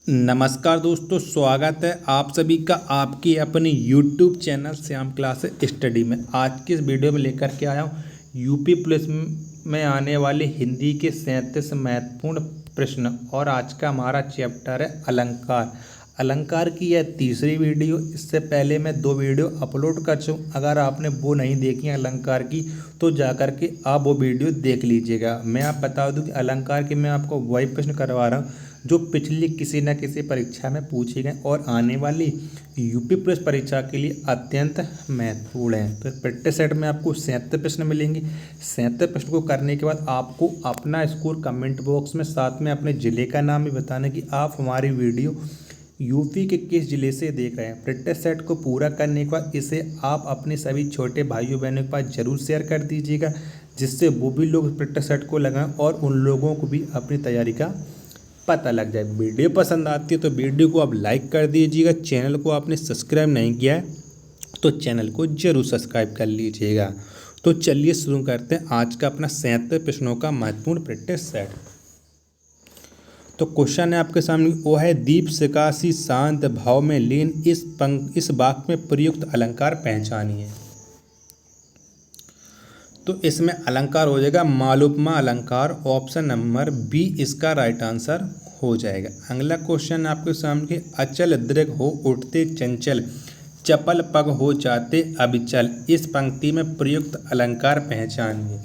नमस्कार दोस्तों, स्वागत है आप सभी का आपकी अपनी YouTube channel Shyam class study में। आज की इस वीडियो में लेकर के आया हूँ यूपी पुलिस में आने वाले हिंदी के 37 महत्वपूर्ण प्रश्न। और आज का हमारा चैप्टर है अलंकार। अलंकार की यह तीसरी वीडियो। इससे पहले मैं 2 वीडियो अपलोड कर चुका हूँ। अगर आपने वो नहीं देखी अलंकार की तो जा कर के आप वो वीडियो देख लीजिएगा। मैं आप बता दूं कि अलंकार के मैं आपको वही प्रश्न करवा रहा हूँ जो पिछली किसी न किसी परीक्षा में पूछे गए और आने वाली यूपी पुलिस परीक्षा के लिए अत्यंत महत्वपूर्ण है। तो प्रैक्टिस सेट में आपको 37 प्रश्न मिलेंगे। 37 प्रश्न को करने के बाद आपको अपना स्कोर कमेंट बॉक्स में, साथ में अपने ज़िले का नाम भी बताना कि आप हमारी वीडियो यूपी के किस ज़िले से देख रहे हैं। प्रैक्टिस सेट को पूरा करने के बाद इसे आप अपने सभी छोटे भाइयों बहनों के पास ज़रूर शेयर कर दीजिएगा, जिससे वो भी लोग प्रैक्टिस सेट को लगाएं और उन लोगों को भी अपनी तैयारी का पता लग जाए। वीडियो पसंद आती है तो वीडियो को आप लाइक कर दीजिएगा। चैनल को आपने सब्सक्राइब नहीं किया है तो चैनल को जरूर सब्सक्राइब कर लीजिएगा। तो चलिए शुरू करते हैं आज का अपना 37 प्रश्नों का महत्वपूर्ण प्रैक्टिस सेट। तो क्वेश्चन है आपके सामने, वो है दीप सकाशी शांत भाव में लीन इस वाक्य में प्रयुक्त अलंकार पहचानिए। तो इसमें अलंकार हो जाएगा मालोपमा अलंकार। ऑप्शन नंबर बी इसका राइट आंसर हो जाएगा। अगला क्वेश्चन आपके सामने, अचल दृढ़ हो उठते चंचल, चपल पग हो जाते अविचल, इस पंक्ति में प्रयुक्त अलंकार पहचानिए।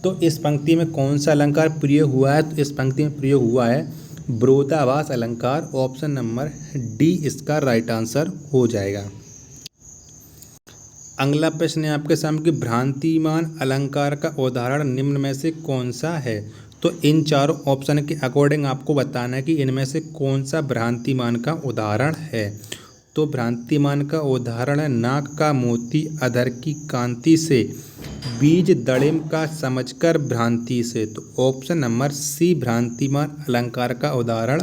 तो इस पंक्ति में कौन सा अलंकार प्रयोग हुआ है? तो इस पंक्ति में प्रयोग हुआ है विरोधाभास अलंकार। ऑप्शन नंबर डी इसका राइट आंसर हो जाएगा। अगला प्रश्न है आपके सामने कि भ्रांतिमान अलंकार का उदाहरण निम्न में से कौन सा है? तो इन चारों ऑप्शन के अकॉर्डिंग आपको बताना है कि इनमें से कौन सा भ्रांतिमान का उदाहरण है। तो भ्रांतिमान का उदाहरण है नाक का मोती अधर की कांति से, बीज दड़िम का समझकर भ्रांति से। तो ऑप्शन नंबर सी भ्रांतिमान अलंकार का उदाहरण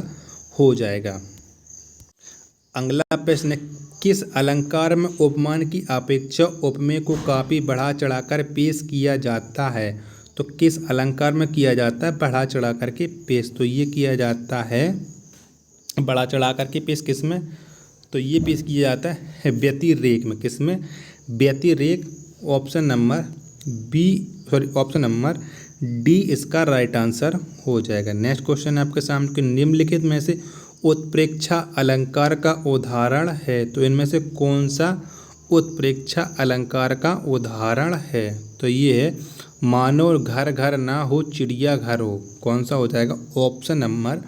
हो जाएगा। अगला प्रश्न, किस अलंकार में उपमान की अपेक्षा उपमेय को काफ़ी बढ़ा चढ़ाकर पेश किया जाता है? तो किस अलंकार में किया जाता है बढ़ा चढ़ा कर के पेश? तो ये किया जाता है बढ़ा चढ़ा कर के पेश किस में? तो ये पेश किया जाता है व्यतिरेक में। किस में? व्यतिरेक। ऑप्शन नंबर डी इसका राइट आंसर हो जाएगा। नेक्स्ट क्वेश्चन है आपके सामने, निम्नलिखित में से उत्प्रेक्षा अलंकार का उदाहरण है। तो इनमें से कौन सा उत्प्रेक्षा अलंकार का उदाहरण है? तो ये है मानो घर घर ना हो चिड़िया घर हो। कौन सा हो जाएगा? ऑप्शन नंबर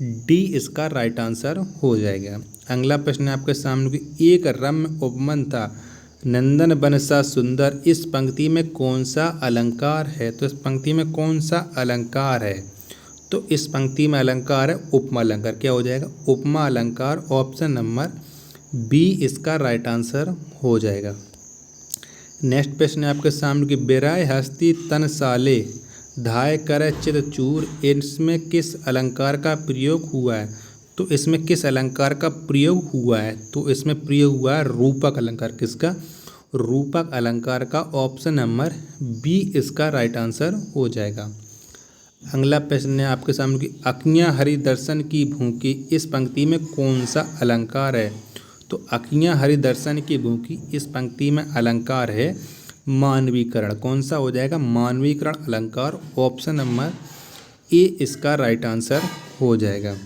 डी इसका राइट आंसर हो जाएगा। अगला प्रश्न है आपके सामने कि एक रम्य उपमन था नंदन बन सा सुंदर, इस पंक्ति में कौन सा अलंकार है? तो इस पंक्ति में कौन सा अलंकार है? तो इस पंक्ति में अलंकार है उपमा अलंकार। क्या हो जाएगा? उपमा अलंकार। ऑप्शन नंबर बी इसका राइट आंसर हो जाएगा। नेक्स्ट प्रश्न है आपके सामने कि बेराय हस्ती तन साले धाय कर चित चूर, इसमें किस अलंकार का प्रयोग हुआ है? तो इसमें किस अलंकार का प्रयोग हुआ है? तो इसमें प्रयोग हुआ है रूपक अलंकार। किसका? रूपक अलंकार का। ऑप्शन नंबर बी इसका राइट आंसर हो जाएगा। अगला प्रश्न है आपके सामने कि अखियाँ हरि दर्शन की भूखी, इस पंक्ति में कौन सा अलंकार है? तो अखियाँ हरि दर्शन की भूखी, इस पंक्ति में अलंकार है मानवीकरण। कौन सा हो जाएगा? मानवीकरण अलंकार। ऑप्शन नंबर ए इसका राइट आंसर हो जाएगा।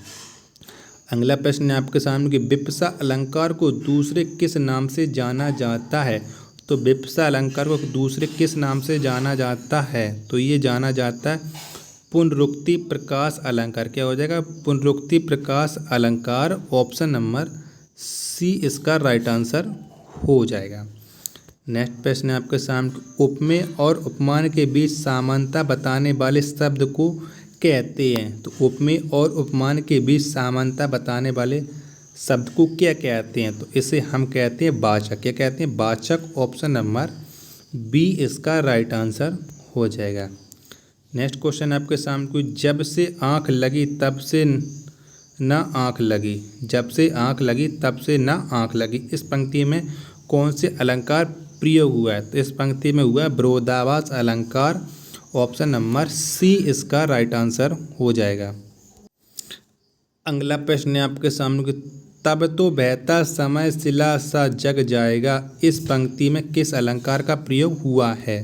अगला प्रश्न है आपके सामने कि विपसा अलंकार को दूसरे किस नाम से जाना जाता है? तो विपसा अलंकार को दूसरे किस नाम से जाना जाता है? तो ये जाना जाता है पुनरुक्ति प्रकाश अलंकार। क्या हो जाएगा? पुनरुक्ति प्रकाश अलंकार। ऑप्शन नंबर सी इसका राइट आंसर हो जाएगा। नेक्स्ट प्रश्न है आपके सामने, उपमेय और उपमान के बीच समानता बताने वाले शब्द को कहते हैं। तो उपमेय और उपमान के बीच समानता बताने वाले शब्द को क्या कहते हैं? तो इसे हम कहते हैं वाचक। क्या कहते हैं? वाचक। ऑप्शन नंबर बी इसका राइट आंसर हो जाएगा। नेक्स्ट क्वेश्चन आपके सामने कोई, जब से आँख लगी तब से न आँख लगी, जब से आँख लगी तब से न आँख लगी, इस पंक्ति में कौन से अलंकार प्रयोग हुआ है? तो इस पंक्ति में हुआ है विरोधाभास अलंकार। ऑप्शन नंबर सी इसका राइट आंसर हो जाएगा। अगला प्रश्न है आपके सामने कि तब तो बहता समय सिला सा जग जाएगा, इस पंक्ति में किस अलंकार का प्रयोग हुआ है?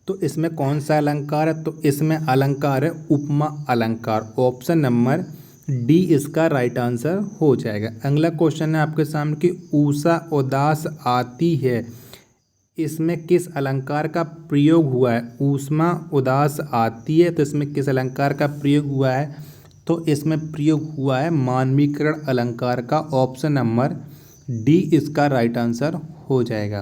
तो इसमें कौन सा अलंकार है? तो इसमें अलंकार है उपमा अलंकार। ऑप्शन नंबर डी इसका राइट आंसर हो जाएगा। अगला क्वेश्चन है आपके सामने कि उषा उदास आती है, इसमें किस अलंकार का प्रयोग हुआ है? ऊष्मा उदास आती है, तो इसमें किस अलंकार का प्रयोग हुआ है? तो इसमें प्रयोग हुआ है मानवीकरण अलंकार का। ऑप्शन नंबर डी इसका राइट आंसर हो जाएगा।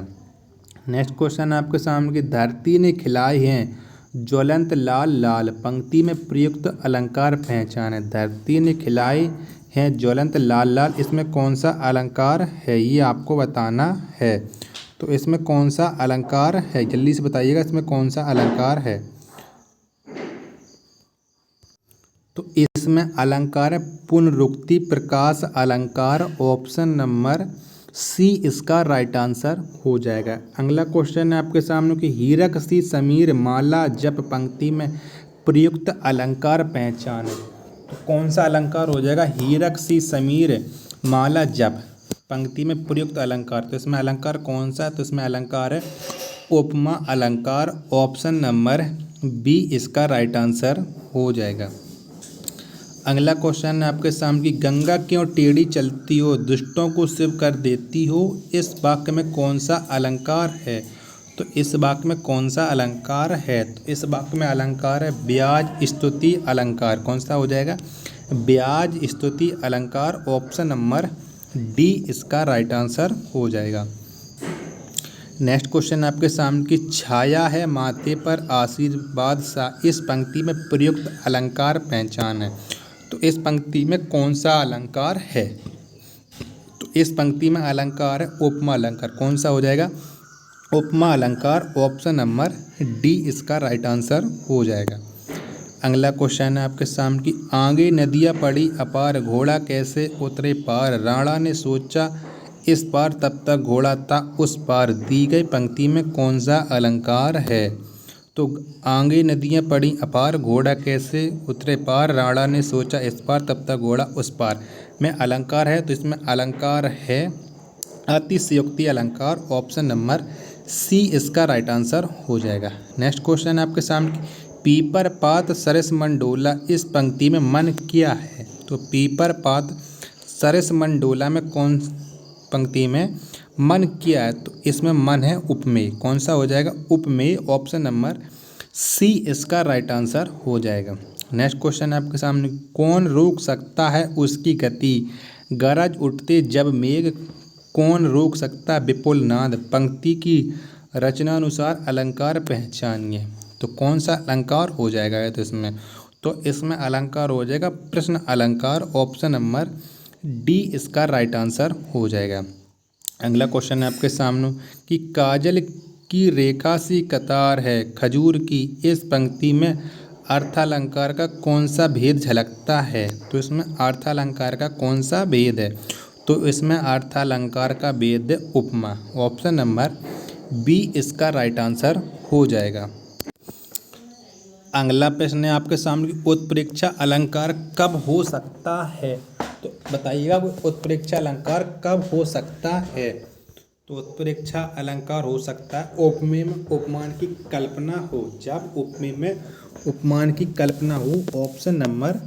नेक्स्ट क्वेश्चन आपके सामने कि धरती ने खिलाए हैं ज्वलंत लाल लाल, पंक्ति में प्रयुक्त अलंकार पहचान है। धरती ने खिलाए हैं ज्वलंत लाल लाल, इसमें कौन सा अलंकार है ये आपको बताना है। तो इसमें कौन सा अलंकार है, जल्दी से बताइएगा, इसमें कौन सा अलंकार है? तो इसमें अलंकार है पुनरुक्ति प्रकाश अलंकार। ऑप्शन नंबर सी इसका राइट आंसर हो जाएगा। अगला क्वेश्चन है आपके सामने कि हीरक सी समीर माला जप, पंक्ति में प्रयुक्त अलंकार पहचान है। तो कौन सा अलंकार हो जाएगा? हीरक सी समीर माला जप, पंक्ति में प्रयुक्त अलंकार। तो इसमें अलंकार कौन सा है? तो इसमें अलंकार है उपमा अलंकार। ऑप्शन नंबर बी इसका राइट आंसर हो जाएगा। अगला क्वेश्चन है आपके सामने कि गंगा क्यों टेढ़ी चलती हो, दुष्टों को शिव कर देती हो, इस वाक्य में कौन सा अलंकार है? तो इस वाक्य में कौन सा अलंकार है? तो इस वाक्य में अलंकार है ब्याज स्तुति अलंकार। कौन सा हो जाएगा? ब्याज स्तुति अलंकार। ऑप्शन नंबर डी इसका राइट आंसर हो जाएगा। नेक्स्ट क्वेश्चन आपके सामने की छाया है माथे पर आशीर्वाद सा, इस पंक्ति में प्रयुक्त अलंकार पहचान है। तो इस पंक्ति में कौन सा अलंकार है? तो इस पंक्ति में अलंकार है उपमा अलंकार। कौन सा हो जाएगा? उपमा अलंकार। ऑप्शन नंबर डी इसका राइट आंसर हो जाएगा। अगला क्वेश्चन है आपके सामने कि आगे नदियाँ पड़ी अपार, घोड़ा कैसे उतरे पार, राणा ने सोचा इस पार तब तक घोड़ा था उस पार, दी गई पंक्ति में कौन सा अलंकार है? तो आगे नदियाँ पड़ी अपार, घोड़ा कैसे उतरे पार, राणा ने सोचा इस पार तब तक घोड़ा उस पार में अलंकार है। तो इसमें अलंकार है अतिशयोक्ति अलंकार। ऑप्शन नंबर सी इसका राइट आंसर हो जाएगा। नेक्स्ट क्वेश्चन है आपके सामने पीपर पात सरस मन डोला, इस पंक्ति में मन क्या है? तो पीपर पात सरस मन डोला में कौन पंक्ति में मन क्या है? तो इसमें मन है उपमेय। कौन सा हो जाएगा? उपमेय। ऑप्शन नंबर सी इसका राइट आंसर हो जाएगा। नेक्स्ट क्वेश्चन है आपके सामने कौन रोक सकता है उसकी गति, गरज उठते जब मेघ, कौन रोक सकता विपुल नाद, पंक्ति की रचनानुसार अलंकार पहचानिए। तो कौन सा अलंकार हो जाएगा? तो इसमें अलंकार हो जाएगा प्रश्न अलंकार। ऑप्शन नंबर डी इसका राइट आंसर हो जाएगा। अगला क्वेश्चन है आपके सामने कि काजल की रेखा सी कतार है खजूर की, इस पंक्ति में अर्थालंकार का कौन सा भेद झलकता है? तो इसमें अर्थालंकार का कौन सा भेद है? तो इसमें अर्थालंकार का भेद है उपमा। ऑप्शन नंबर बी इसका राइट आंसर हो जाएगा। अगला प्रश्न है आपके सामने उत्प्रेक्षा अलंकार कब हो सकता है? तो बताइएगा उत्प्रेक्षा अलंकार कब हो सकता है? तो उत्प्रेक्षा अलंकार हो सकता है उपमेय में उपमान की कल्पना हो, जब उपमेय में उपमान की कल्पना हो। ऑप्शन नंबर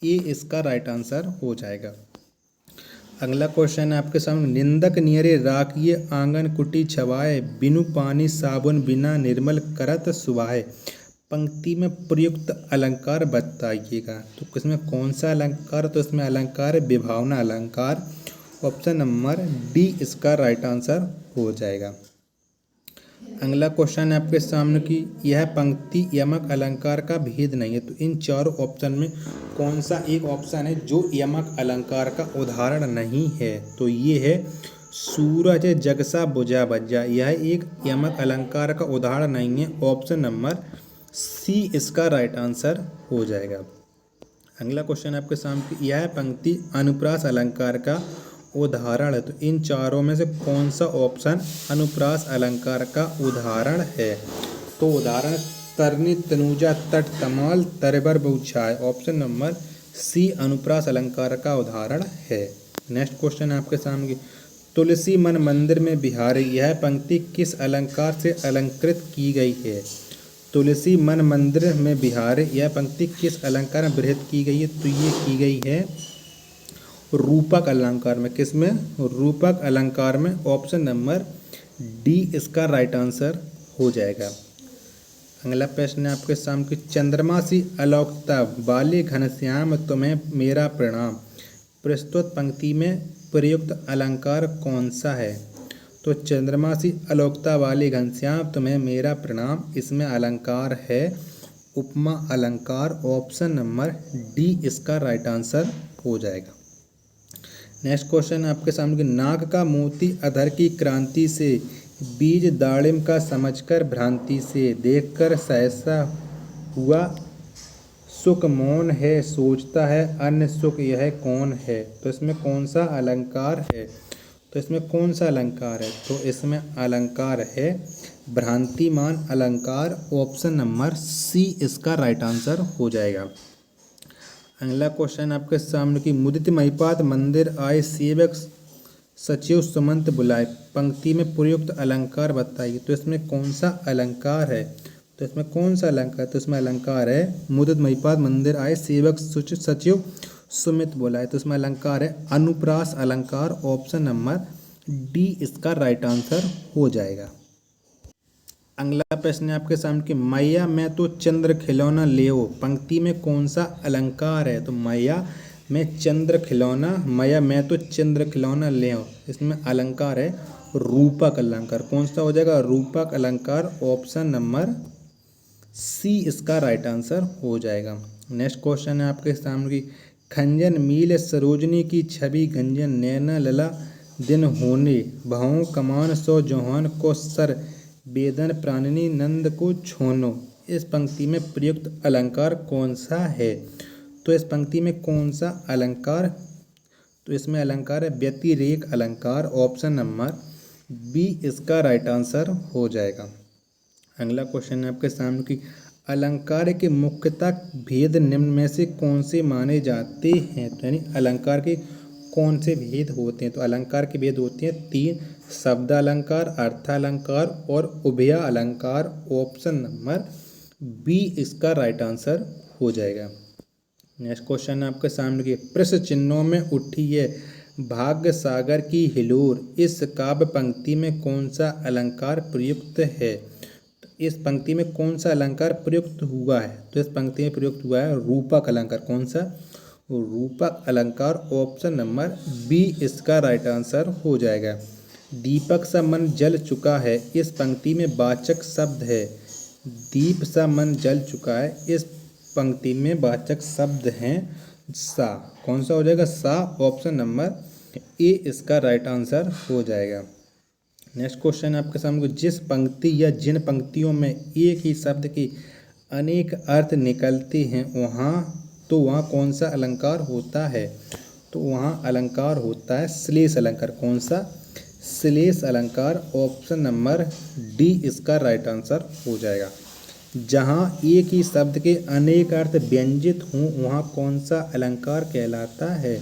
ए इसका राइट आंसर हो जाएगा। अगला क्वेश्चन है आपके सामने निंदक नियरे राखिए आंगन कुटी छवाए, बिनु पानी साबुन बिना निर्मल करत सुवाए, पंक्ति में प्रयुक्त अलंकार बताइएगा। तो किसमें कौन सा अलंकार? तो इसमें अलंकार है विभावना अलंकार। ऑप्शन नंबर डी इसका राइट आंसर हो जाएगा। अगला क्वेश्चन है आपके सामने कि यह पंक्ति यमक अलंकार का भेद नहीं है। तो इन चारों ऑप्शन में कौन सा एक ऑप्शन है जो यमक अलंकार का उदाहरण नहीं है? तो ये है सूरज जगसा बुझा बज्जा, यह एक यमक अलंकार का उदाहरण नहीं है। ऑप्शन नंबर सी इसका राइट आंसर हो जाएगा। अगला क्वेश्चन आपके सामने यह पंक्ति अनुप्रास अलंकार का उदाहरण है। तो इन चारों में से कौन सा ऑप्शन अनुप्रास अलंकार का उदाहरण है? तो उदाहरण तरनी तनुजा तट तमाल तरबर बहुछाय। ऑप्शन नंबर सी अनुप्रास अलंकार का उदाहरण है। नेक्स्ट क्वेश्चन है आपके सामने, तुलसी मन मंदिर में बिहारी, यह पंक्ति किस अलंकार से अलंकृत की गई है? तुलसी मन मंदिर में बिहारी, यह पंक्ति किस अलंकार में बृहत की गई है? तो ये की गई है रूपक अलंकार में। किस में? रूपक अलंकार में। ऑप्शन नंबर डी इसका राइट आंसर हो जाएगा। अगला प्रश्न है आपके सामने, चंद्रमा सी अलौकिकता वाले घनश्याम तुम्हें मेरा प्रणाम, प्रस्तुत पंक्ति में प्रयुक्त अलंकार कौन सा है? तो चंद्रमा सी अलौकिकता वाले घनश्याम तुम्हें मेरा प्रणाम, इसमें अलंकार है उपमा अलंकार। ऑप्शन नंबर डी इसका राइट आंसर हो जाएगा। नेक्स्ट क्वेश्चन है आपके सामने, नाग का मोती अधर की क्रांति से, बीज दाड़िम का समझकर भ्रांति से, देखकर सहसा हुआ सुख मौन है, सोचता है अन्य सुख यह कौन है? तो इसमें कौन सा अलंकार है? तो इसमें कौन सा अलंकार है? तो इसमें अलंकार है भ्रांतिमान अलंकार। ऑप्शन नंबर सी इसका राइट आंसर हो जाएगा। अगला क्वेश्चन आपके सामने की, मुदित महिपाद मंदिर आए सेवक सचिव सुमंत बुलाए, पंक्ति में प्रयुक्त अलंकार बताइए। तो इसमें कौन सा अलंकार है? तो इसमें कौन सा अलंकार? तो इसमें अलंकार है मुदित महिपाद मंदिर आए सेवक सचिव सुमित बुलाए। तो इसमें अलंकार है अनुप्रास अलंकार। ऑप्शन नंबर डी इसका राइट आंसर हो जाएगा। अगला प्रश्न है आपके सामने कि मैया मैं तो चंद्र खिलौना लेओ, पंक्ति में कौन सा अलंकार है? तो मैया मैं चंद्र खिलौना, मैया मैं तो चंद्र खिलौना लेओ, इसमें अलंकार है रूपक अलंकार। कौन सा हो जाएगा? रूपक अलंकार। ऑप्शन नंबर सी इसका राइट आंसर हो जाएगा। नेक्स्ट क्वेश्चन है आपके सामने की, खंजन मील सरोजनी की छवि गंजन, नैना लला दिन होने, भवों कमान सो जोहान को सर, वेदन प्राणिनी नंद को छोनो, इस पंक्ति में प्रयुक्त अलंकार कौन सा है? तो इस पंक्ति में कौन सा अलंकार? तो इसमें अलंकार है व्यतिरेक अलंकार। ऑप्शन नंबर बी इसका राइट आंसर हो जाएगा। अगला क्वेश्चन है आपके सामने की, अलंकार के मुख्यतः भेद निम्न में से कौन से माने जाते हैं? तो यानी अलंकार के कौन से भेद होते हैं? तो अलंकार के भेद होते हैं 3, शब्द अलंकार, अर्थालंकार और उभय अलंकार। ऑप्शन नंबर बी इसका राइट आंसर हो जाएगा। नेक्स्ट क्वेश्चन है आपके सामने की, प्रश्न चिन्हों में उठी है भाग्य सागर की हिलोर, इस काव्य पंक्ति में कौन सा अलंकार प्रयुक्त है? तो इस पंक्ति में कौन सा अलंकार प्रयुक्त हुआ है? तो इस पंक्ति में प्रयुक्त हुआ है रूपक अलंकार। कौन सा? रूपक अलंकार। ऑप्शन नंबर बी इसका राइट आंसर हो जाएगा। दीपक सा मन जल चुका है, इस पंक्ति में वाचक शब्द है दीप सा मन जल चुका है, इस पंक्ति में वाचक शब्द हैं सा। कौन सा हो जाएगा? सा। ऑप्शन नंबर ए इसका राइट आंसर हो जाएगा। नेक्स्ट क्वेश्चन आपके सामने, जिस पंक्ति या जिन पंक्तियों में एक ही शब्द के अनेक अर्थ निकलते हैं वहाँ कौन सा अलंकार होता है? तो वहाँ अलंकार होता है श्लेष अलंकार। कौन सा? श्लेष अलंकार। ऑप्शन नंबर डी इसका राइट आंसर हो जाएगा। जहाँ एक ही शब्द के अनेक अर्थ व्यंजित हों वहाँ कौन सा अलंकार कहलाता है?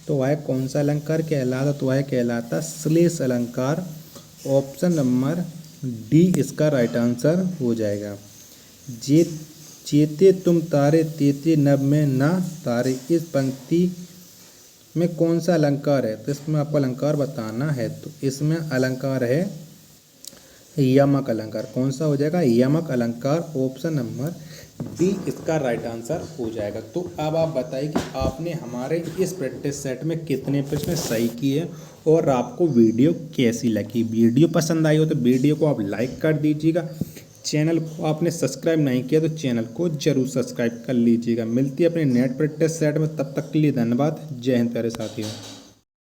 तो वह कौन सा अलंकार कहलाता? तो वह कहलाता श्लेष अलंकार। ऑप्शन नंबर डी इसका राइट आंसर हो जाएगा। चेते तुम तारे तेते नभ में ना तारे, इस पंक्ति में कौन सा अलंकार है? तो इसमें आपको अलंकार बताना है। तो इसमें अलंकार है यमक अलंकार। कौन सा हो जाएगा? यमक अलंकार। ऑप्शन नंबर डी इसका राइट आंसर हो जाएगा। तो अब आप बताइए कि आपने हमारे इस प्रैक्टिस सेट में कितने प्रश्न सही किए और आपको वीडियो कैसी लगी। वीडियो पसंद आई हो तो वीडियो को आप लाइक कर दीजिएगा। चैनल को आपने सब्सक्राइब नहीं किया तो चैनल को जरूर सब्सक्राइब कर लीजिएगा। मिलती है अपने नेट प्रैक्टिस सेट में, तब तक के लिए धन्यवाद। जय हिंद प्यारे साथियों।